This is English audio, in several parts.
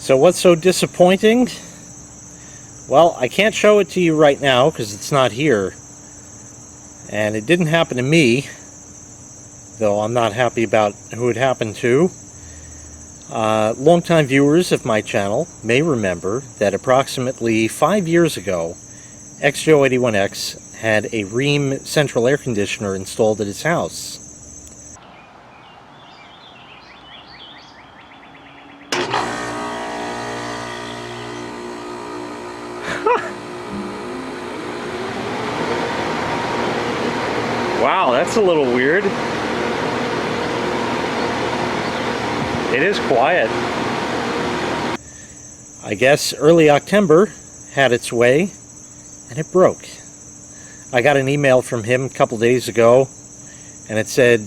So what's so disappointing? Well, I can't show it to you right now because it's not here. And it didn't happen to me, though I'm not happy about who it happened to. Longtime viewers of my channel may remember that approximately 5 years ago, XJO81X had a Rheem central air conditioner installed at his house. Wow, that's a little weird. It is quiet. I guess early Octember had its way and it broke. I got an email from him a couple days ago and it said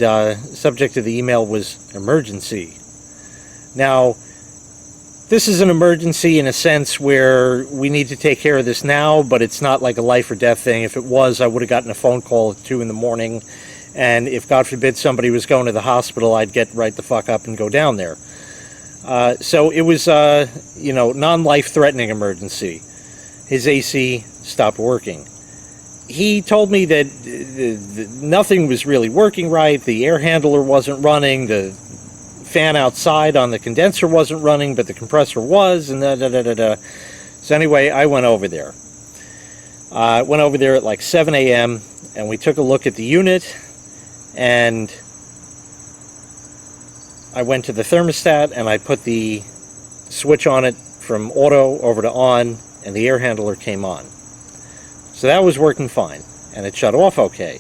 subject of the email was emergency. Now, this is an emergency in a sense where we need to take care of this now, but it's not like a life or death thing. If it was, I would have gotten a phone call at 2 in the morning, and if God forbid somebody was going to the hospital, I'd get right the fuck up and go down there. So it was, you know, non-life-threatening emergency. His AC stopped working. He told me that nothing was really working right. The air handler wasn't running. The fan outside on the condenser wasn't running, but the compressor was, and So anyway, I went over there. I went over there at like 7 a.m. and we took a look at the unit, and I went to the thermostat and I put the switch on it from auto over to on, and the air handler came on. So that was working fine, and it shut off okay.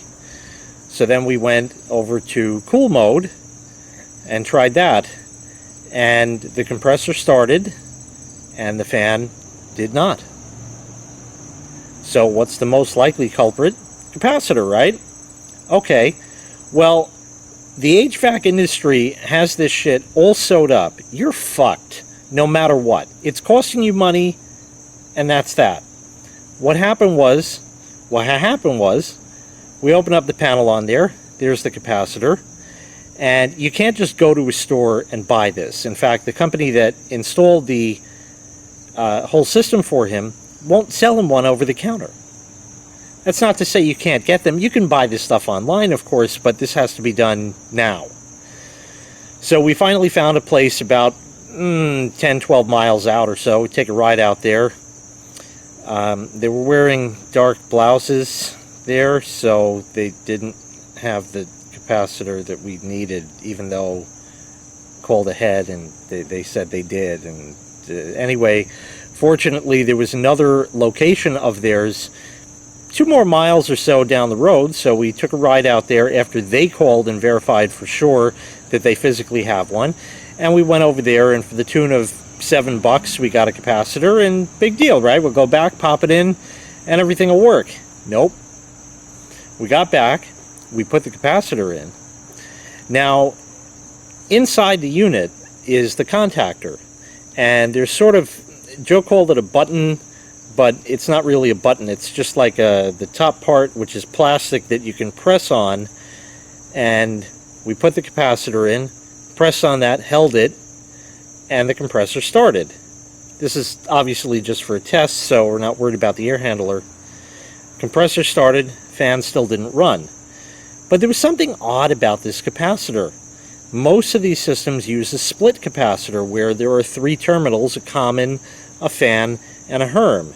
So then we went over to cool mode and tried that, and the compressor started and the fan did not. So what's the most likely culprit? Capacitor, right? Okay, well, the HVAC industry has this shit all sewed up. You're fucked no matter what. It's costing you money, and that's that. What happened was we opened up the panel on there. There's the capacitor. And you can't just go to a store and buy this. In fact, the company that installed the whole system for him won't sell him one over the counter. That's not to say you can't get them. You can buy this stuff online, of course, but this has to be done now. So we finally found a place about 10, 12 miles out or so. We take a ride out there. They were wearing dark blouses there, so they didn't have the capacitor that we needed, even though called ahead and they said they did. And anyway, fortunately there was another location of theirs 2 more miles or so down the road, so we took a ride out there after they called and verified for sure that they physically have one, and we went over there, and for the tune of $7 we got a capacitor, and big deal, right? We'll go back, pop it in, and everything will work. Nope. We got back, we put the capacitor in. Now, inside the unit is the contactor, and there's sort of, Joe called it a button, but it's not really a button. It's just like the top part, which is plastic that you can press on, and we put the capacitor in, pressed on that, held it, and the compressor started. This is obviously just for a test, so we're not worried about the air handler. Compressor started, fan still didn't run. But there was something odd about this capacitor. Most of these systems use a split capacitor where there are 3 terminals, a common, a fan, and a Rheem.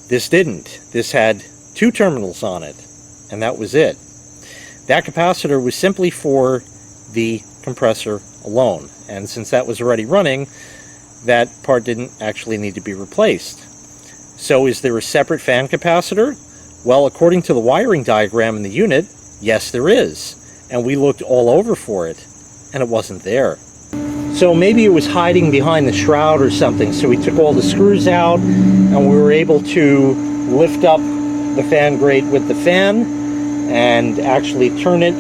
This didn't. This had 2 terminals on it, and that was it. That capacitor was simply for the compressor alone, and since that was already running, that part didn't actually need to be replaced. So is there a separate fan capacitor? Well, according to the wiring diagram in the unit, yes there is, and we looked all over for it, and it wasn't there. So maybe it was hiding behind the shroud or something, so we took all the screws out, and we were able to lift up the fan grate with the fan, and actually turn it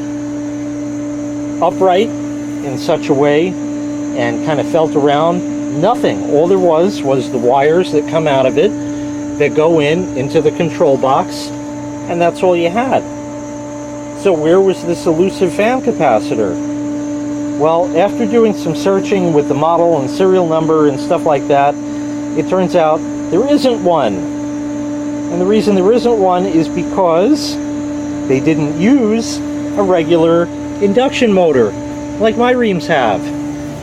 upright in such a way, and kind of felt around. Nothing. All there was the wires that come out of it that go into the control box, and that's all you had. So where was this elusive fan capacitor? Well, after doing some searching with the model and serial number and stuff like that, it turns out there isn't one. And the reason there isn't one is because they didn't use a regular induction motor like my Rheems have.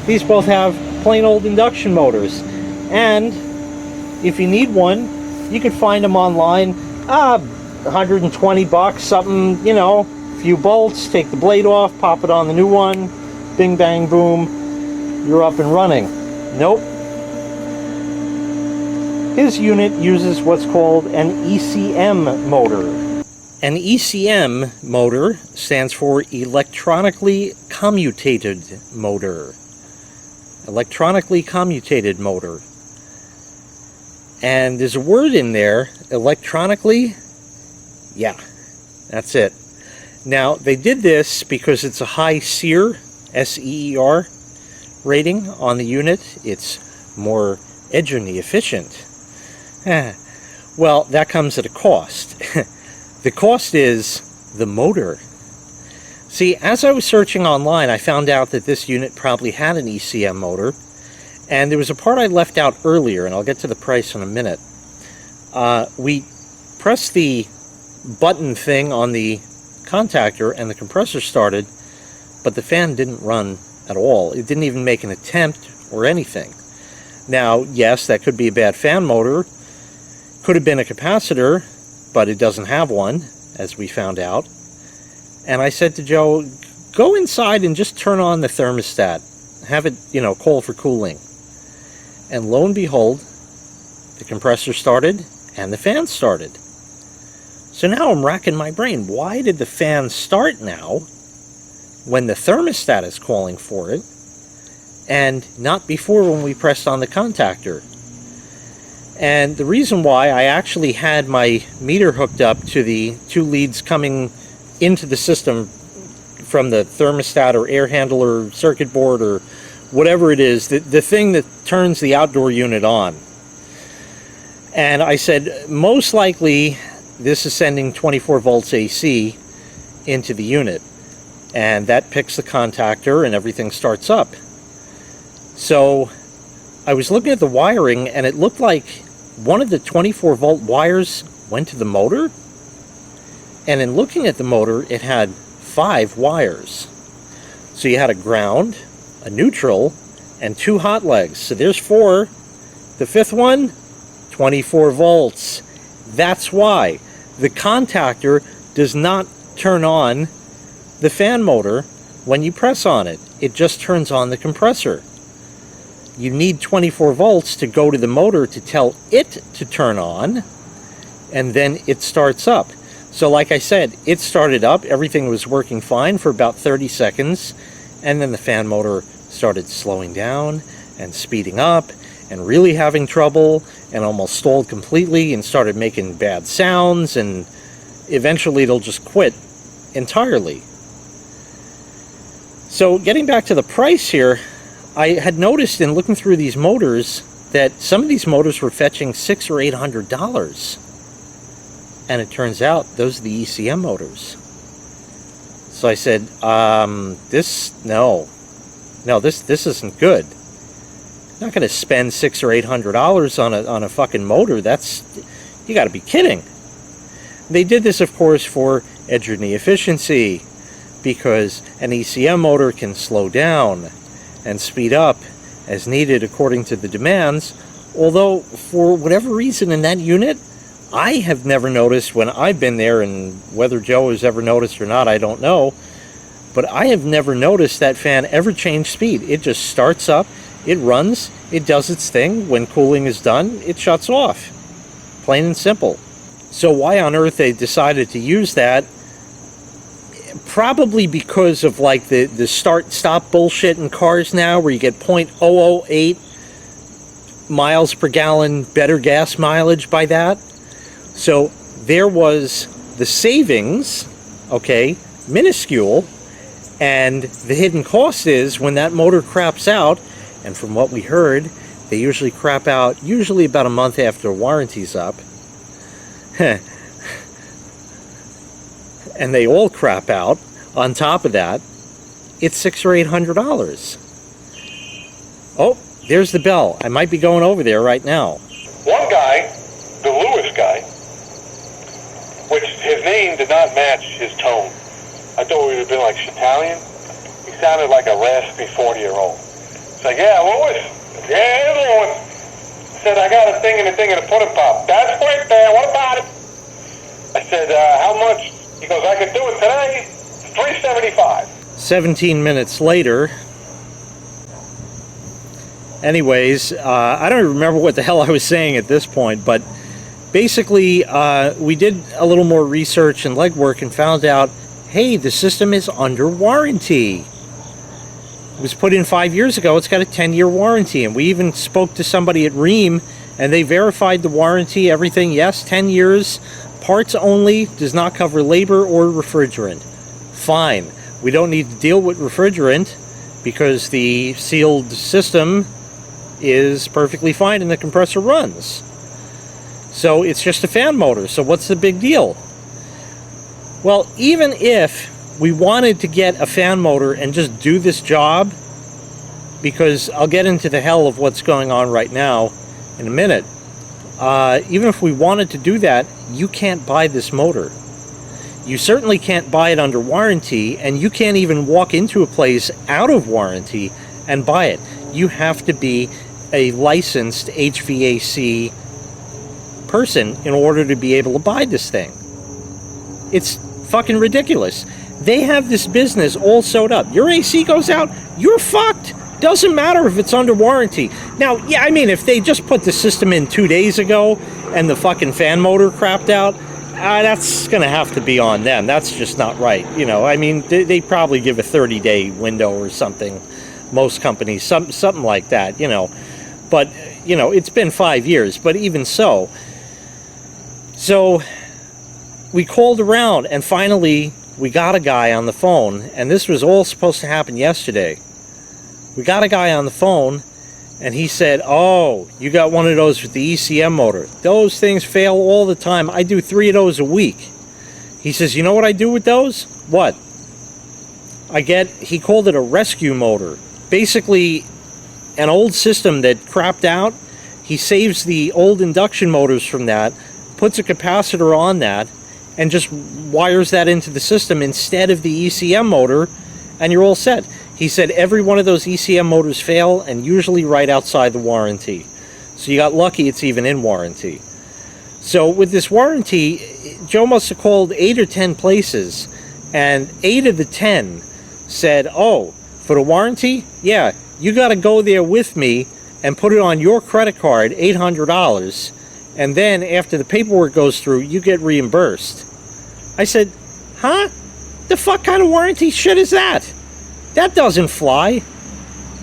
These both have plain old induction motors. And if you need one, you could find them online. 120 bucks, something, you know, a few bolts, take the blade off, pop it on the new one, bing bang boom, you're up and running. Nope. His unit uses what's called an ECM motor. An ECM motor stands for electronically commutated motor. Electronically commutated motor. And there's a word in there, electronically. Yeah, that's it. Now, they did this because it's a high SEER, S-E-E-R, rating on the unit. It's more energy efficient. Well, that comes at a cost. The cost is the motor. See, as I was searching online, I found out that this unit probably had an ECM motor, and there was a part I left out earlier, and I'll get to the price in a minute. We pressed the button thing on the contactor, and the compressor started, but the fan didn't run at all. It didn't even make an attempt or anything. Now, yes, that could be a bad fan motor. Could have been a capacitor, but it doesn't have one, as we found out. And I said to Joe, go inside and just turn on the thermostat. Have it, you know, call for cooling. And lo and behold, the compressor started and the fan started. So now I'm racking my brain. Why did the fan start now when the thermostat is calling for it and not before when we pressed on the contactor? And the reason why, I actually had my meter hooked up to the two leads coming into the system from the thermostat or air handler circuit board or whatever it is, the thing that turns the outdoor unit on. And I said, most likely this is sending 24 volts AC into the unit. And that picks the contactor and everything starts up. So I was looking at the wiring and it looked like one of the 24 volt wires went to the motor. And in looking at the motor, it had 5 wires. So you had a ground, a neutral, and 2 hot legs. So there's 4. The 5th one, 24 volts. That's why the contactor does not turn on the fan motor when you press on it. It just turns on the compressor. You need 24 volts to go to the motor to tell it to turn on, and then it starts up. So like I said, it started up, everything was working fine for about 30 seconds, and then the fan motor started slowing down and speeding up and really having trouble and almost stalled completely and started making bad sounds, and eventually it'll just quit entirely. So getting back to the price here, I had noticed in looking through these motors that some of these motors were fetching $600 or $800. And it turns out those are the ECM motors. So I said, this isn't good. I'm not going to spend $600 or $800 on a fucking motor. You got to be kidding. They did this, of course, for energy efficiency, because an ECM motor can slow down and speed up as needed according to the demands. Although, for whatever reason in that unit, I have never noticed when I've been there, and whether Joe has ever noticed or not, I don't know, but I have never noticed that fan ever change speed. It just starts up, it runs, it does its thing. When cooling is done, it shuts off. Plain and simple. So why on earth they decided to use that? Probably because of like the start-stop bullshit in cars now, where you get 0.008 miles per gallon better gas mileage by that. So there was the savings, okay, minuscule, and the hidden cost is when that motor craps out, and from what we heard, they usually crap out about a month after the warranty's up. And they all crap out on top of that. it's $600 or $800. Oh, there's the bell. I might be going over there right now. One guy, the Lewis guy, which his name did not match his tone. I thought he would have been like Italian. He sounded like a raspy 40-year-old. It's like, yeah, Lewis. Yeah, Lewis. Said, I got a thing and a pudding pop. That's great there. What about it? I said, how much? He goes, I could do it today. $375. 17 minutes later. Anyways, I don't remember what the hell I was saying at this point, but basically, we did a little more research and legwork and found out, hey, the system is under warranty. It was put in 5 years ago. It's got a 10-year warranty, and we even spoke to somebody at Rheem, and they verified the warranty, everything. Yes, 10 years, parts only, does not cover labor or refrigerant. Fine. We don't need to deal with refrigerant because the sealed system is perfectly fine and the compressor runs. So it's just a fan motor. So what's the big deal? Well, even if we wanted to get a fan motor and just do this job, because I'll get into the hell of what's going on right now in a minute, even if we wanted to do that, you can't buy this motor. You certainly can't buy it under warranty, and you can't even walk into a place out of warranty and buy it. You have to be a licensed HVAC person in order to be able to buy this thing. It's fucking ridiculous. They have this business all sewed up. Your AC goes out, you're fucked. Doesn't matter if it's under warranty. Now, yeah, I mean, if they just put the system in 2 days ago and the fucking fan motor crapped out, that's going to have to be on them. That's just not right. You know, I mean, they probably give a 30-day window or something. Most companies, something like that, you know. But, you know, it's been 5 years. But even so. So, we called around, and finally, we got a guy on the phone. And this was all supposed to happen yesterday. We got a guy on the phone, and he said, oh, you got one of those with the ECM motor. Those things fail all the time. I do 3 of those a week. He says, you know what I do with those? What? He called it a rescue motor. Basically, an old system that crapped out, he saves the old induction motors from that, puts a capacitor on that, and just wires that into the system instead of the ECM motor, and you're all set. He said every one of those ECM motors fail, and usually right outside the warranty. So you got lucky it's even in warranty. So with this warranty, Joe must have called 8 or 10 places, and 8 of the 10 said, oh, for the warranty? Yeah, you got to go there with me and put it on your credit card, $800, and then after the paperwork goes through, you get reimbursed. I said, huh? The fuck kind of warranty shit is that? That doesn't fly.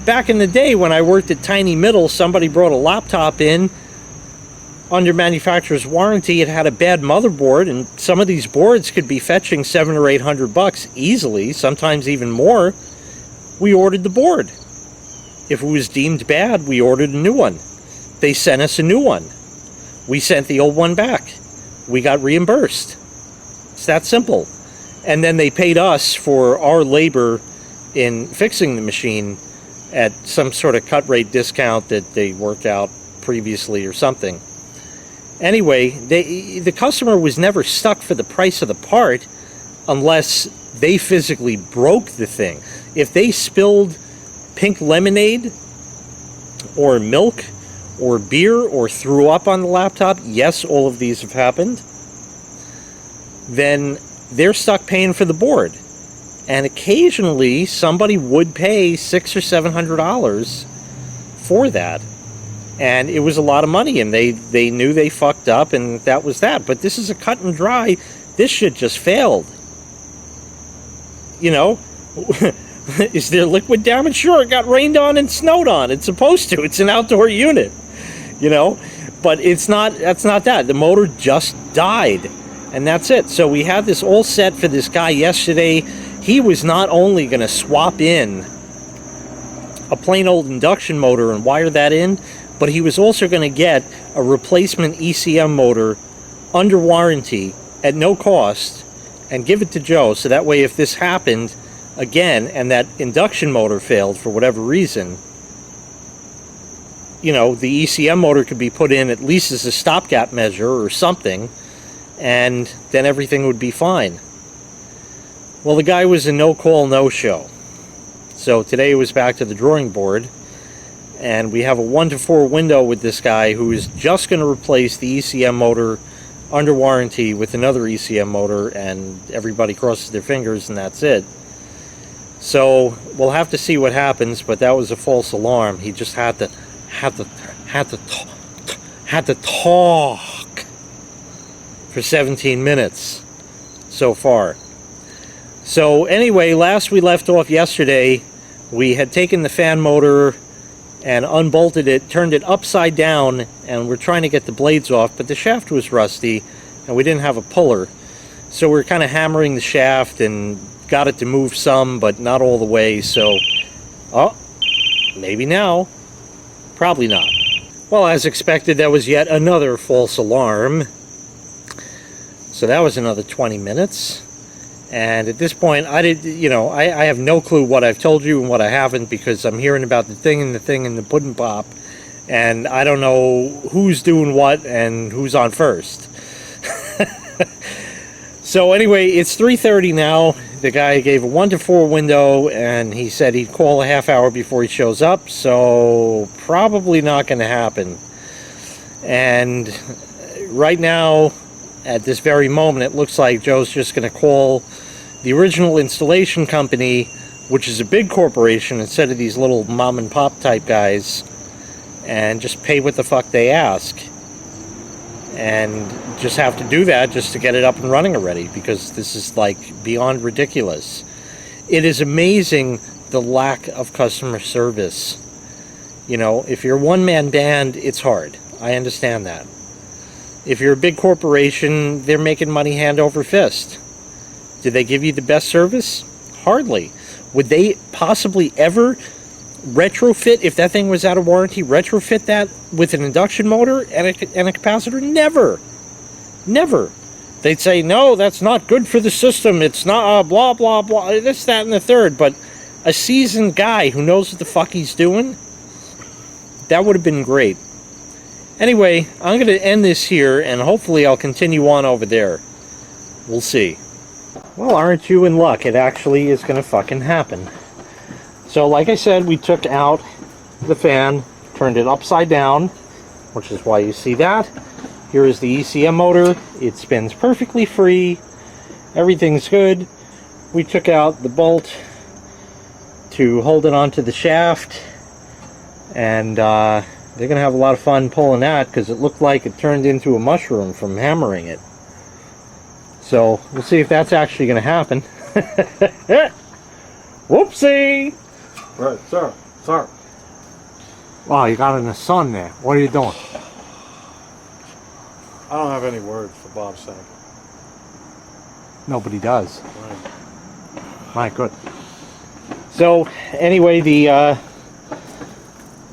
Back in the day when I worked at Tiny Middle, somebody brought a laptop in under manufacturer's warranty. It had a bad motherboard, and some of these boards could be fetching $700 or $800 easily, sometimes even more. We ordered the board. If it was deemed bad, we ordered a new one. They sent us a new one. We sent the old one back. We got reimbursed. It's that simple. And then they paid us for our labor in fixing the machine at some sort of cut rate discount that they worked out previously or something. Anyway, the customer was never stuck for the price of the part unless they physically broke the thing. If they spilled pink lemonade or milk or beer or threw up on the laptop, yes, all of these have happened, then they're stuck paying for the board. And occasionally somebody would pay $600 or $700 for that. And it was a lot of money, and they knew they fucked up, and that was that. But this is a cut and dry. This shit just failed. You know, is there liquid damage? Sure, it got rained on and snowed on. It's supposed to. It's an outdoor unit, you know. But it's not. That's not that. The motor just died, and that's it. So we had this all set for this guy yesterday. He was not only going to swap in a plain old induction motor and wire that in, but he was also going to get a replacement ECM motor under warranty at no cost and give it to Joe, so that way if this happened, again and that induction motor failed for whatever reason, you know, the ECM motor could be put in at least as a stopgap measure or something, and then everything would be fine. Well, the guy was a no-call, no-show. So today it was back to the drawing board, and we have a 1 to 4 window with this guy who is just going to replace the ECM motor under warranty with another ECM motor, and everybody crosses their fingers and that's it. So we'll have to see what happens, but that was a false alarm. He just had to talk for 17 minutes so far. So anyway, last we left off yesterday, we had taken the fan motor and unbolted it, turned it upside down, and we're trying to get the blades off, but the shaft was rusty and we didn't have a puller. So we're kind of hammering the shaft and got it to move some, but not all the way. So, oh, maybe now. Probably not. Well, as expected, that was yet another false alarm. So that was another 20 minutes. And at this point, I have no clue what I've told you and what I haven't, because I'm hearing about the thing and the pudding pop, and I don't know who's doing what and who's on first. So anyway, it's 3:30 now. The guy gave a 1 to 4 window, and he said he'd call a half hour before he shows up, so probably not going to happen. And right now, at this very moment, it looks like Joe's just going to call the original installation company, which is a big corporation instead of these little mom and pop type guys, and just pay what the fuck they ask. And just have to do that just to get it up and running already, because this is like beyond ridiculous. It is amazing the lack of customer service. You know, if you're a one-man band, it's hard. I understand that. If you're a big corporation, they're making money hand over fist. Did they give you the best service? Hardly. Would they possibly ever retrofit, if that thing was out of warranty, retrofit that with an induction motor and a capacitor? Never. Never. They'd say, no, that's not good for the system. It's not blah, blah, blah, this, that, and the third. But a seasoned guy who knows what the fuck he's doing, that would have been great. Anyway, I'm going to end this here, and hopefully I'll continue on over there. We'll see. Well, aren't you in luck? It actually is going to fucking happen. So, like I said, we took out the fan, turned it upside down, which is why you see that. Here is the ECM motor. It spins perfectly free. Everything's good. We took out the bolt to hold it onto the shaft, and they're going to have a lot of fun pulling that, because it looked like it turned into a mushroom from hammering it. So, we'll see if that's actually going to happen. Whoopsie! Right, sir. Wow, you got in the sun there. What are you doing? I don't have any words for Bob's sake. Nobody does. Right. My good. So, anyway, the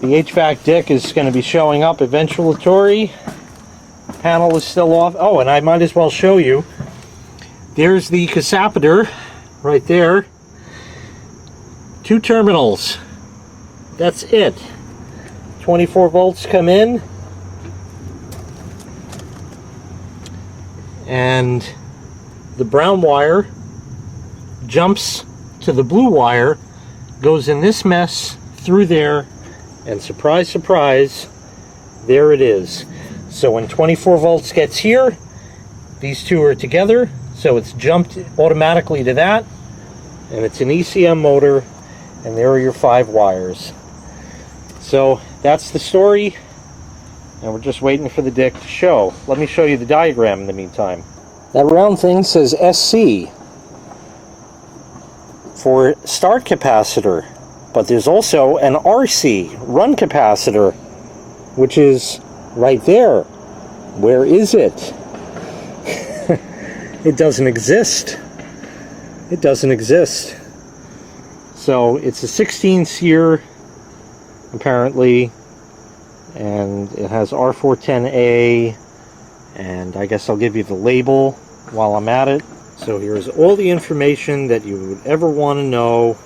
HVAC dick is going to be showing up eventually. Panel is still off. Oh, and I might as well show you. There's the capacitor right there. 2 terminals. That's it. 24 volts come in. And the brown wire jumps to the blue wire, goes in this mess through there, and surprise, surprise, there it is. So when 24 volts gets here, these two are together, so it's jumped automatically to that, and it's an ECM motor, and there are your 5 wires. So that's the story, and we're just waiting for the dick to show. Let me show you the diagram in the meantime. That round thing says SC for start capacitor, but there's also an RC, run capacitor, which is right there. Where is it? It doesn't exist. It doesn't exist. So it's a 16 SEER apparently, and it has R410A, and I guess I'll give you the label while I'm at it. So here's all the information that you would ever want to know.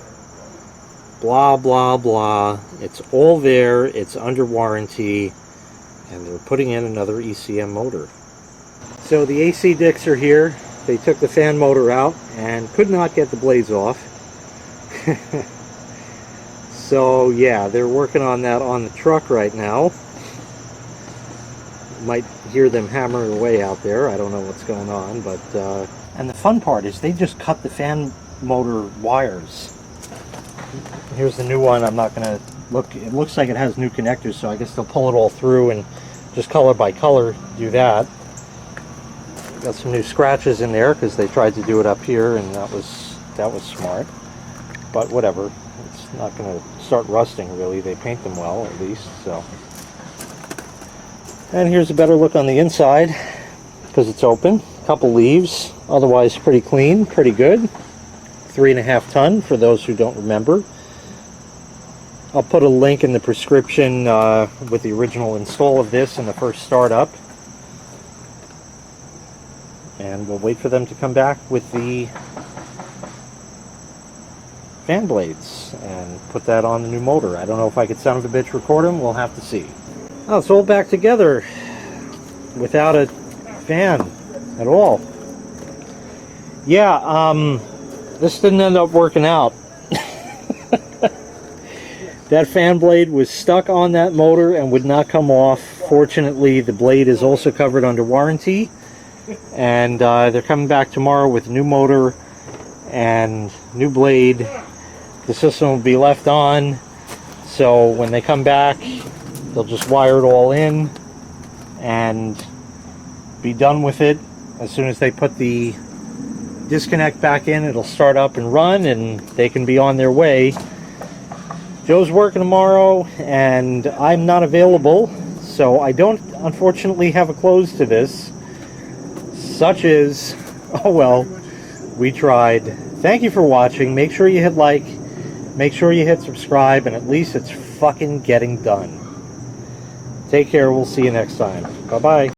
Blah, blah, blah. It's all there. It's under warranty. And they're putting in another ECM motor. So the AC dicks are here. They took the fan motor out and could not get the blades off. So yeah, they're working on that on the truck right now. You might hear them hammering away out there. I don't know what's going on, but and the fun part is they just cut the fan motor wires. Here's the new one. I'm not gonna look. It looks like it has new connectors, so I guess they'll pull it all through and just color by color do that. Got some new scratches in there because they tried to do it up here, and that was smart. But whatever, it's not going to start rusting really. They paint them well at least. So, and here's a better look on the inside because it's open. A couple leaves, otherwise pretty clean, pretty good. 3.5 ton for those who don't remember. I'll put a link in the prescription with the original install of this and the first startup. And we'll wait for them to come back with the fan blades and put that on the new motor. I don't know if I could son of a bitch record them. We'll have to see. Oh, it's all back together without a fan at all. Yeah, this didn't end up working out. That fan blade was stuck on that motor and would not come off. Fortunately, the blade is also covered under warranty. And they're coming back tomorrow with a new motor and new blade. The system will be left on, so when they come back they'll just wire it all in and be done with it. As soon as they put the disconnect back in, it'll start up and run and they can be on their way. Joe's working tomorrow and I'm not available, so I don't unfortunately have a close to this. Such is, oh well, we tried. Thank you for watching. Make sure you hit like, make sure you hit subscribe, and at least it's fucking getting done. Take care. We'll see you next time. Bye-bye.